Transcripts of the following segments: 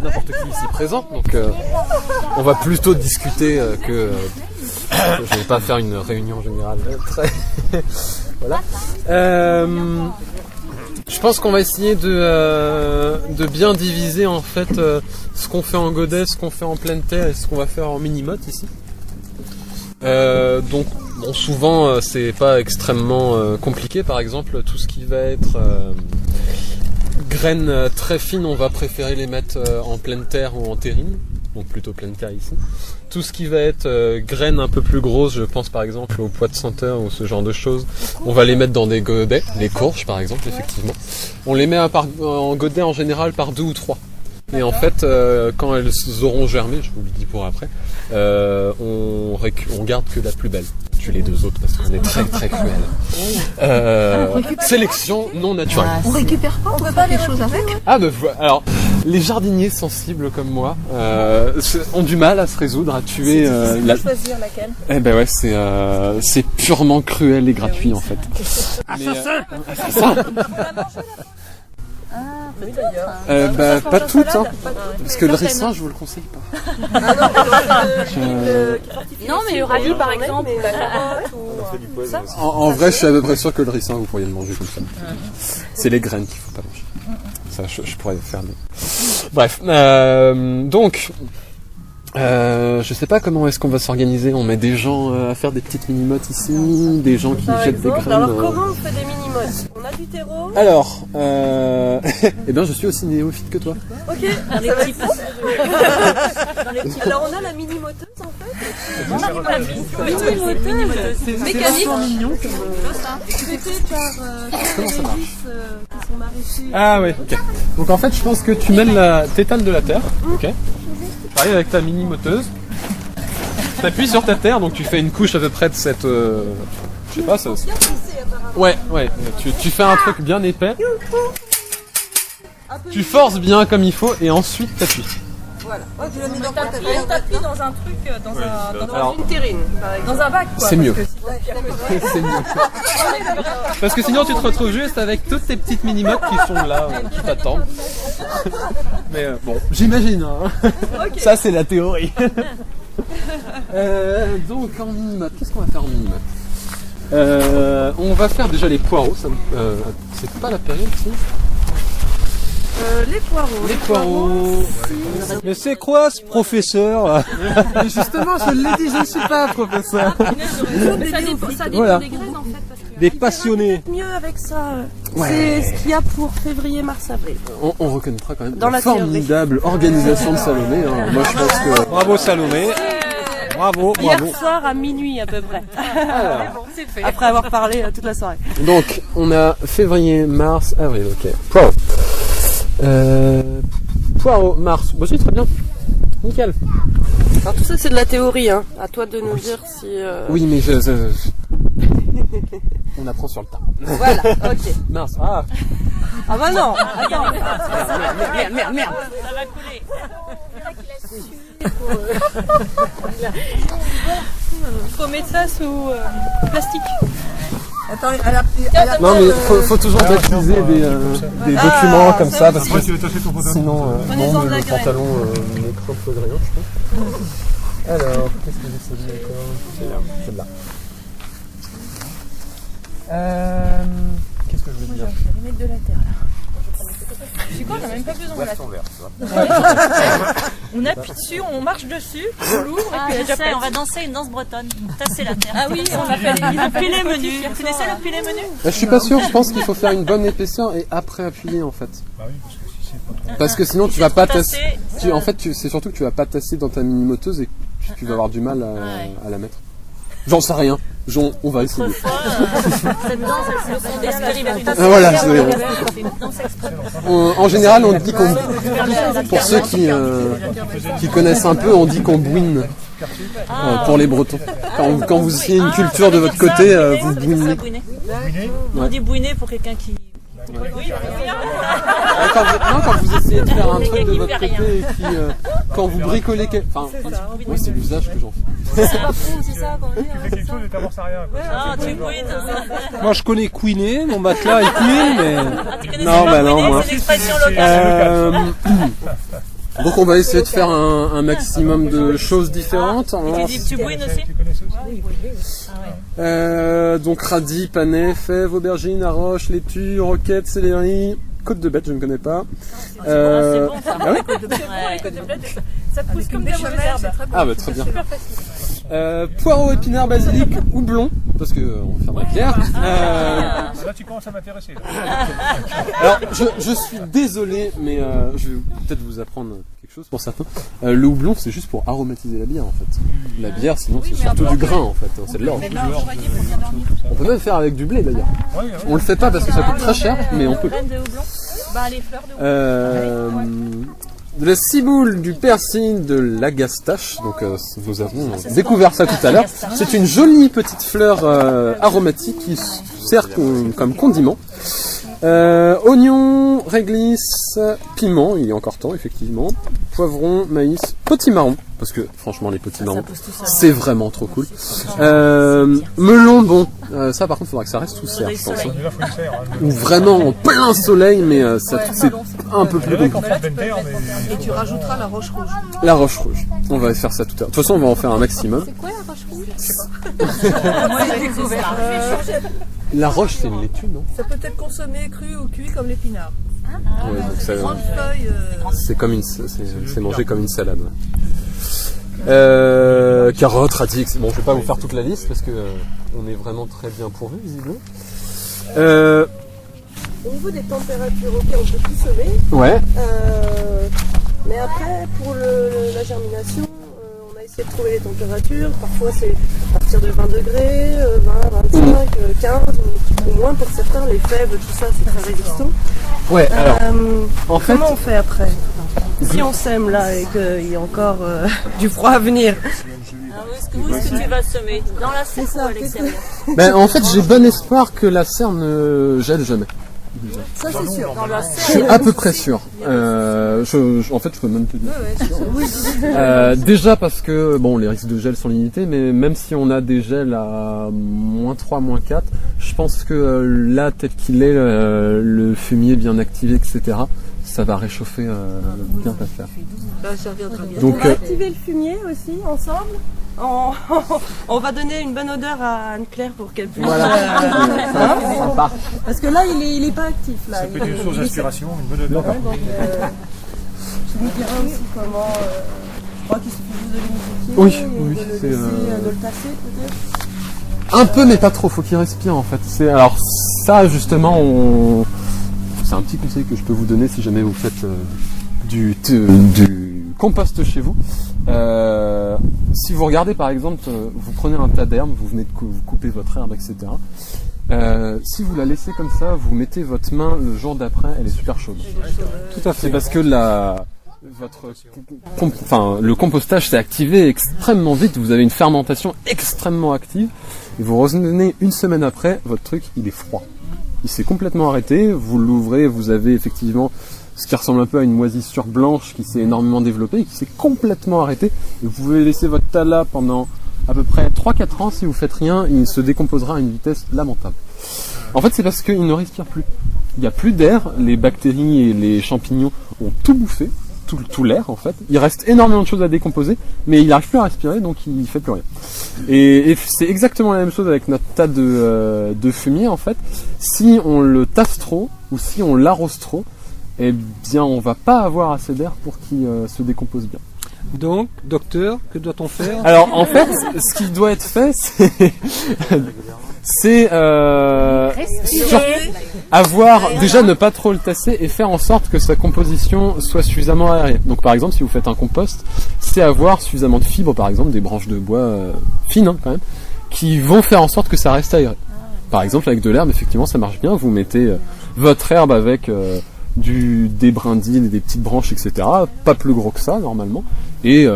n'importe qui ici présent, donc on va plutôt discuter que je vais pas faire une réunion générale très voilà. Je pense qu'on va essayer de bien diviser en fait ce qu'on fait en godet, ce qu'on fait en pleine terre et ce qu'on va faire en mini-motte ici. Donc bon, souvent c'est pas extrêmement compliqué. Par exemple, tout ce qui va être graines très fines, on va préférer les mettre en pleine terre ou en terrine, donc plutôt pleine terre ici. Tout ce qui va être graines un peu plus grosses, je pense par exemple au pois de senteur ou ce genre de choses, on va les mettre dans des godets, les courges par exemple, effectivement. On les met en godet en général par 2 ou 3. Et en fait, quand elles auront germé, je vous le dis pour après, on garde que la plus belle. Tue les 2 autres parce qu'on est très très cruel. Sélection non naturelle. On récupère pas, on peut pas les choses avec. Ah ben alors, les jardiniers sensibles comme moi ont du mal à se résoudre à tuer. Choisir laquelle. Eh ben ouais, c'est purement cruel et gratuit en fait. Assassin. Ah, oui d'ailleurs. Pas toutes, hein. Parce que le ricin, je vous le conseille pas. Non, mais le radis par exemple, ou la carotte, ou ça. En vrai, je suis à peu près sûr que le ricin, vous pourriez le manger comme ça. C'est les graines qu'il faut pas manger. Ça, je pourrais faire. Mais... Bref, donc, je sais pas comment est-ce qu'on va s'organiser. On met des gens à faire des petites mini-mottes ici, des gens qui jettent des graines. Alors comment on fait des mini-mottes? On a du terreau. Alors, eh bien, je suis aussi néophyte que toi. Ok. Dans les petits pots. Alors on a la mini-moteuse en fait. On a la mini-moteuse. Mécanique. Mignon. Traitée par Comment ça marche qui sont maraîchers. Ah ouais, ok. Donc en fait, je pense que tu mènes t'étales de la terre, ok. Tu arrives avec ta mini-moteuse, t'appuies sur ta terre, donc tu fais une couche à peu près de cette... je sais pas, ça... Ouais, tu fais un truc bien épais, tu forces bien comme il faut, et ensuite t'appuies. Voilà. On t'appuie dans un truc, dans Alors, une terrine, par exemple. Dans un bac quoi. C'est mieux. C'est mieux. Parce que sinon tu te retrouves juste avec toutes ces petites mini-mottes qui sont là, qui t'attendent. Mais bon, j'imagine. Hein. Okay. Ça c'est la théorie. Donc en mini-motte, qu'est-ce qu'on va faire en mini-motte? On va faire déjà les poireaux. C'est pas la période, si. Les poireaux. Les poireaux. Mais c'est quoi ce professeur? Mais justement, je l'ai dit, je ne suis pas un professeur. Ça dépend Voilà. des graines en fait. Parce que Des passionnés. mieux avec ça. Ouais. C'est ce qu'il y a pour février, mars, avril. On reconnaîtra quand même Dans la la théorie. formidable organisation de Salomé. Hein. Moi, je pense que... Bravo Salomé. Bravo, Hier bravo. soir à minuit à peu près. Après avoir parlé toute la soirée. Donc, on a février, mars, avril, ok. Poireaux, mars. Bon, si, très bien. Nickel. Alors tout ça c'est de la théorie, hein. À toi de nous dire si... Oui, mais on apprend sur le tas. Voilà, ok. Mars. Ah, Ah bah non, attends. Merde. Ça va couler. Faut mettre ça sous plastique. Attends, non, mais faut toujours baptiser des documents comme ça, parce que sinon, le pantalon microbe rien, je pense. Alors, qu'est-ce que j'ai celui encore? C'est celle-là. Qu'est-ce que je veux dire? Je vais mettre de la terre là. Je suis con, on n'a même pas besoin de la On appuie dessus, on marche dessus, on l'ouvre et puis je sais, on va danser une danse bretonne. Tasser la terre. Ah oui, on appelle le filet menu. Vous connaissez le filet menu? Je suis pas sûr, je pense qu'il faut faire une bonne épaisseur et après appuyer en fait. Parce que sinon tu vas pas tasser. En fait, c'est surtout que tu vas pas tasser dans ta mini-moteuse et tu vas avoir du mal à la mettre. J'en sais rien. On va essayer. Cette danse, elle s'appelle l'expérimentation. Ah, voilà, c'est une danse expérimentale. En général, on dit qu'on... Pour ceux qui connaissent un peu, on dit qu'on bouine. Pour les Bretons. Quand vous essayez une culture de votre côté, vous bouinez. On dit bouiner pour quelqu'un qui... Quand vous essayez de faire un truc de votre côté et qui, quand vous bricolez enfin, moi c'est l'usage que j'en fais. C'est pas fou, c'est ça qu'on dit. Tu fais quelque chose et t'avances à rien. Ah, tu bouines. Moi je connais couiner, mon matelas est queen, mais... Non, bah non, moi. C'est une expression locale. Donc on va essayer de faire un maximum de choses différentes. Et tu dis que tu bouines aussi? Donc radis, panais, fèves, aubergines, arroches, laitue, roquettes, céleri, côte de bête, je ne connais pas. C'est bon, ça. Ah ouais? Ça pousse comme des mauvaises herbes. Ah bah très bien. Poireaux, épinards, basilic, houblon, parce que on va faire de la bière. Là, tu commences à m'intéresser. Alors, je suis désolé, mais je vais peut-être vous apprendre quelque chose pour certains. Le houblon, c'est juste pour aromatiser la bière, en fait. La bière, sinon, c'est surtout du grain, en fait. C'est de l'orge. On peut même faire avec du blé, d'ailleurs. On le fait pas parce que ça coûte très cher, mais on peut. Les fleurs de De la ciboule, du persil, de l'agastache. Donc nous avons découvert ça tout à l'heure. C'est une jolie petite fleur aromatique qui sert comme condiment. Oignon, réglisse, piment, il y a encore temps effectivement. Poivron, maïs, potimarron. Parce que franchement les potimarrons, c'est vraiment trop cool. Melon, bon, ça par contre faudra que ça reste tout serre, je pense. Ou vraiment en plein soleil, mais ça c'est un peu plus compliqué. Et tu rajouteras la roche rouge. La roche rouge. On va faire ça tout à l'heure. De toute façon, on va en faire un maximum. C'est quoi la roche rouge? Moi, j'ai découvert. La roche, c'est une laitue, non? Ça peut être consommé cru ou cuit comme l'épinard. Ouais, donc ça, Grande feuille. c'est comme c'est mangé comme une salade. Ouais. Carottes, radis. Bon, je vais pas vous faire toute la liste parce que on est vraiment très bien pourvu visiblement. Au niveau des températures, ok, on peut tout semer. Ouais. Mais après, pour la germination, on a essayé de trouver les températures. Parfois, c'est à partir de 20 degrés, 20, 25, 15 ou moins pour certains. Les fèves, tout ça, c'est très résistant. Ouais. Alors, en fait, Comment on fait après? Si on sème là et qu'il y a encore du froid à venir. Où est-ce que tu vas semer? Dans la serre ou à l'extérieur? ben, en fait, j'ai bon espoir que la serre ne gèle jamais. Ça, c'est sûr. Dans la Je suis à peu près sûr. En fait, je peux même te dire. Déjà parce que bon, les risques de gel sont limités, mais même si on a des gels à -3, -4, je pense que là, tel qu'il est, le fumier bien activé, etc., ça va réchauffer bien ta serre. Ça reviendra bien. Donc, on va activer le fumier aussi ensemble. On va donner une bonne odeur à Anne-Claire pour qu'elle puisse. Sympa. Parce que là, il est pas actif. Là. Ça peut être une source d'inspiration, une bonne odeur. Donc, tu nous diras aussi comment. Je crois qu'il suffit juste de l'humidifier. Oui, et oui, de le c'est, laisser, de le tasser peut-être. Un peu, mais pas trop. Faut qu'il respire en fait. Alors ça, justement, c'est un petit conseil que je peux vous donner si jamais vous faites du compost chez vous. Si vous regardez par exemple, vous prenez un tas d'herbes, vous venez de vous couper votre herbe, etc. Si vous la laissez comme ça, vous mettez votre main le jour d'après, elle est super chaude. Tout à fait. C'est parce que le compostage s'est activé extrêmement vite. Vous avez une fermentation extrêmement active. Et vous revenez une semaine après, votre truc, il est froid. Il s'est complètement arrêté. Vous l'ouvrez, vous avez effectivement ce qui ressemble un peu à une moisissure blanche qui s'est énormément développée et qui s'est complètement arrêtée. Et vous pouvez laisser votre tas là pendant à peu près 3-4 ans. Si vous faites rien, il se décomposera à une vitesse lamentable. En fait, c'est parce qu'il ne respire plus. Il n'y a plus d'air, les bactéries et les champignons ont tout bouffé, tout l'air en fait. Il reste énormément de choses à décomposer, mais il n'arrive plus à respirer, donc il ne fait plus rien. Et c'est exactement la même chose avec notre tas de fumier en fait. Si on le tasse trop, ou si on l'arrose trop, eh bien on va pas avoir assez d'air pour qu'il se décompose bien. Donc, docteur, que doit-on faire? Alors en fait, ce qui doit être fait, c'est déjà ne pas trop le tasser et faire en sorte que sa composition soit suffisamment aérée. Donc par exemple, si vous faites un compost, c'est avoir suffisamment de fibres, par exemple des branches de bois fines quand même, qui vont faire en sorte que ça reste aéré. Par exemple, avec de l'herbe, effectivement, ça marche bien. Vous mettez votre herbe avec des brindilles et des petites branches, etc. Pas plus gros que ça normalement. Et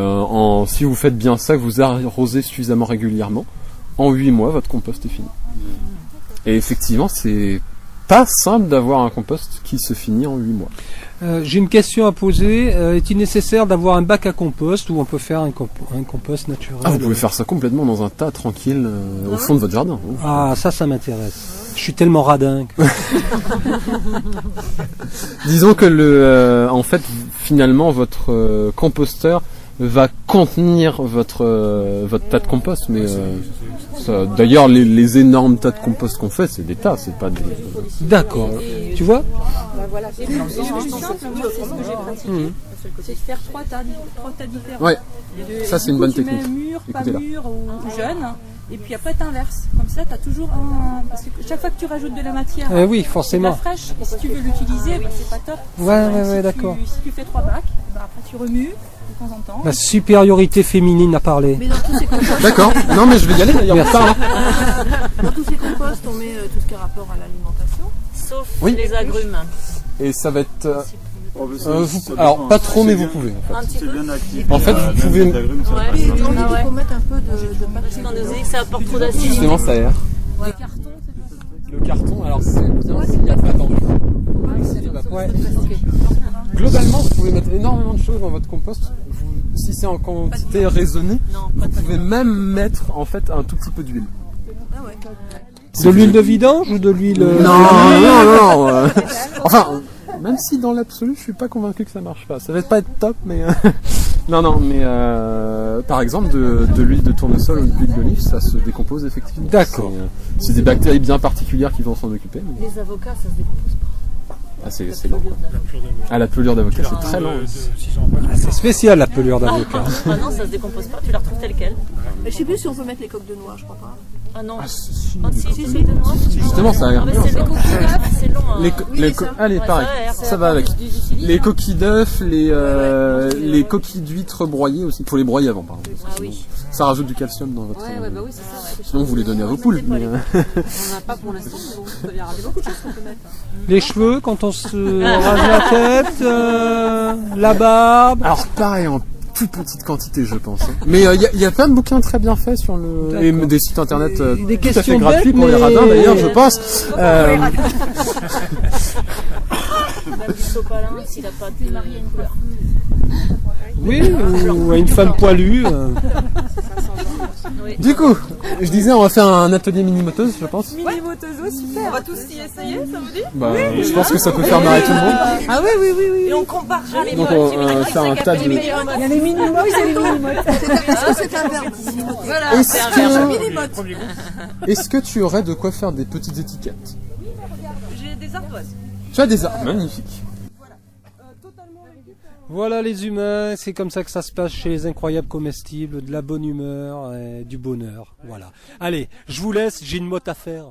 si vous faites bien ça, que vous arrosez suffisamment régulièrement, en 8 mois, votre compost est fini. Et effectivement, c'est pas simple d'avoir un compost qui se finit en 8 mois. J'ai une question à poser. Est-il nécessaire d'avoir un bac à compost ou on peut faire un compost naturel? Vous pouvez faire ça complètement dans un tas tranquille au fond de votre jardin. Ah, ça m'intéresse. Je suis tellement radin. Disons que en fait, finalement, votre composteur va contenir votre tas de compost, mais d'ailleurs les énormes tas de compost qu'on fait, c'est des tas, c'est pas des. D'accord. Tu vois? Bah voilà, c'est C'est simple, moi, c'est ce que j'ai pratiqué. C'est de faire 3 tas différents. Ouais. Et Ça, c'est du une coup, bonne tu mets technique. mûr, pas Écoutez-la. mûr ou jeune. Et puis après, t'inverses. Comme ça, t'as toujours un. Parce que chaque fois que tu rajoutes de la matière, Oui, c'est de la forcément. fraîche. Et si tu veux l'utiliser, bah, c'est pas top. Ouais, d'accord. Si tu fais 3 bacs, bah, après tu remues de temps en temps. La supériorité féminine a parlé. Mais dans tous ces composts, D'accord. Non, mais je vais y aller d'ailleurs. Merci. Parle. dans tous ces composts, on met tout ce qui est rapport à l'alimentation. Sauf Oui. les agrumes. Et ça va être. Alors pas trop, mais vous pouvez. Un petit peu. En fait, vous pouvez. Mais on dit Ah qu'il ouais. faut mettre un peu de Parce pâte. qu'on nous dit que ça apporte trop d'acide. Justement, ça aère. Le carton, alors c'est bien s'il n'y a pas d'encre. Ouais. Globalement, vous pouvez mettre énormément de choses dans votre compost. Si c'est en quantité raisonnée, Non, pas vous pouvez même mettre en fait un tout petit peu d'huile. Ah ouais. De l'huile de vidange ou de l'huile... Non. Enfin, même si dans l'absolu, je suis pas convaincu que ça marche pas. Ça va pas être top, mais non, mais par exemple de l'huile de tournesol ou de l'huile d'olive, ça se décompose effectivement. D'accord. C'est des bactéries bien particulières qui vont s'en occuper. Mais... Les avocats, ça se décompose pas. Ah, c'est lent. Ah, la pelure d'avocat, c'est très lent. C'est spécial la pelure d'avocat. Ah non, ça se décompose pas, tu la retrouves telle quelle. Mais je sais plus si on peut mettre les coques de noix, je crois pas. Ah non. Ah, si. Ah, si, de noix. Justement, ça a l'air Mais bien. c'est Ça. les coquilles d'œufs, c'est long. Hein. Allez, Ouais, pareil, ça a l'air. ça va avec. Les coquilles d'œufs, les coquilles d'huîtres broyées aussi. Il faut les broyer avant, pardon. Ah oui. Ça rajoute du calcium dans votre. Ouais, bah oui, c'est ça. Ouais. Sinon, vous les donnez à vos poules. Mais, On n'a pas pour l'instant, mais bon, ça vient rapidement. Beaucoup de choses qu'on peut mettre. Les cheveux quand on se rase la tête, la barbe. Alors, pareil, en toute petite quantité, je pense. Hein. Mais il y a plein de bouquins très bien faits sur le et D'accord. des sites internet Des tout à fait questions gratuits bêtes, pour les mais- radins d'ailleurs, je pense. Même du sopalin, s'il n'a pas de couleur. Oui, ou à une femme poilue. Oui. Du coup, je disais, on va faire un atelier mini-moteuse, je pense. Mini-motozo, super. On va tous y essayer, ça vous dit? Bah, je pense que ça peut faire marrer tout le monde. Ah oui, oui, oui, oui. Et on comparera les Donc, modes. on va faire un tas de. Il y a les mini-mots et les mini-mots. Est-ce que c'est un verbe Voilà, Est-ce c'est un que- verbe. Est-ce que tu aurais de quoi faire des petites étiquettes? J'ai des ardoises. Tu as des arts magnifiques. Voilà les humains, c'est comme ça que ça se passe chez les incroyables comestibles, de la bonne humeur et du bonheur. Voilà. Allez, je vous laisse, j'ai une motte à faire.